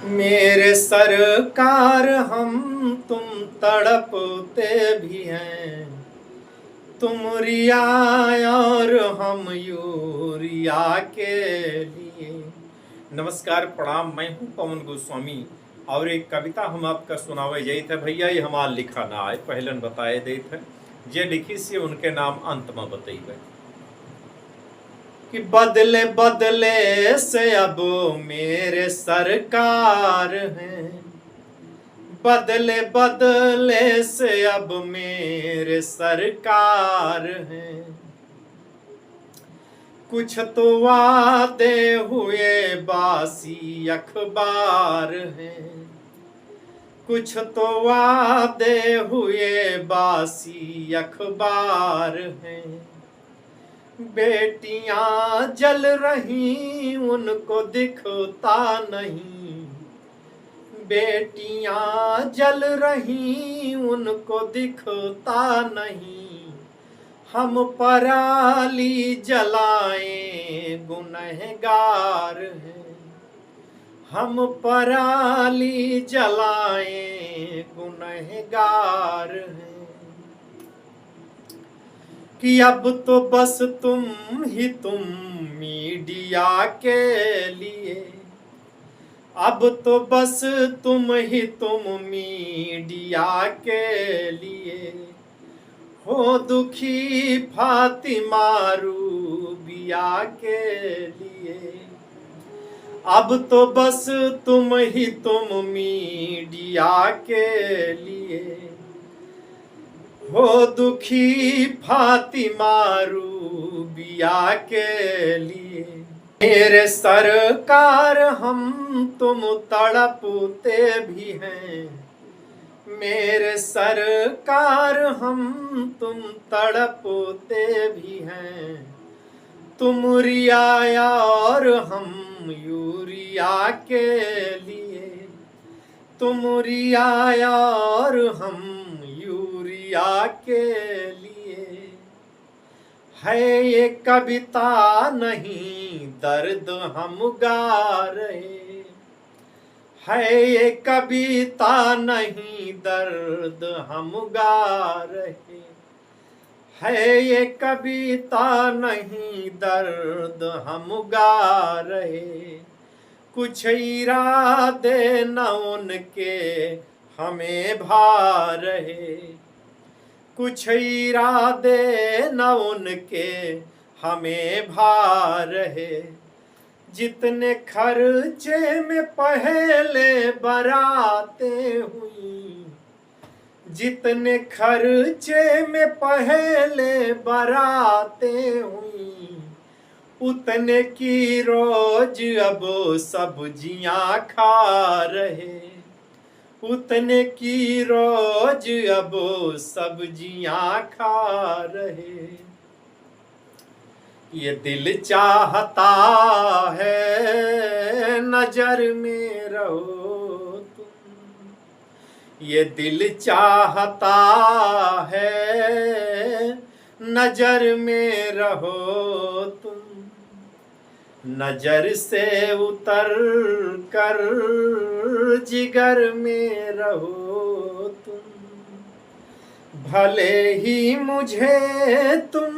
मेरे सरकार हम तुम तड़पते भी हैं, तुम रिया और हम यूरिया के लिए। नमस्कार प्रणाम, मैं हूँ पवन गोस्वामी और एक कविता हम आपका सुनावे जाई थे भैया। ये हमार लिखा ना आए, पहलन बताए दे थे जे लिखी से उनके नाम अंत में बतेबे कि बदले बदले से अब मेरे सरकार हैं, बदले बदले से अब मेरे सरकार हैं। कुछ तो वादे हुए बासी अखबार हैं, कुछ तो वादे हुए बासी अखबार हैं। बेटियां जल रही उनको दिखता नहीं, बेटियां जल रही उनको दिखता नहीं। हम पराली जलाएं गुनहगार हैं, हम पराली जलाएं गुनहगार हैं। कि अब तो बस तुम ही तुम मीडिया के लिए, अब तो बस तुम ही तुम मीडिया के लिए हो दुखी फातिमा रूबिया के लिए। अब तो बस तुम ही तुम मीडिया के लिए हो दुखी फातिमा रूबिया के लिए। मेरे सरकार हम तुम तड़पते भी हैं, मेरे सरकार हम तुम तड़पते भी हैं। तुम रिया और हम यूरिया के लिए, तुम रिया और हम यूरिया के लिए। है ये कविता नहीं दर्द हम गा रहे, है ये कविता नहीं दर्द हम गा रहे, है ये कविता नहीं दर्द हम गा रहे। कुछ इरादे न उनके हमें भा रहे, कुछ इरादे न उनके हमें भा रहे। जितने खर्चे में पहले बारातें हुई, जितने खर्चे में पहले बारातें हुई, उतने की रोज अब सब्जियां खा रहे, उतने की रोज अब सब्जियां खा रहे। ये दिल चाहता है नजर में रहो तुम, ये दिल चाहता है नजर में रहो तुम। नजर से उतर कर जिगर में रहो तुम, भले ही मुझे तुम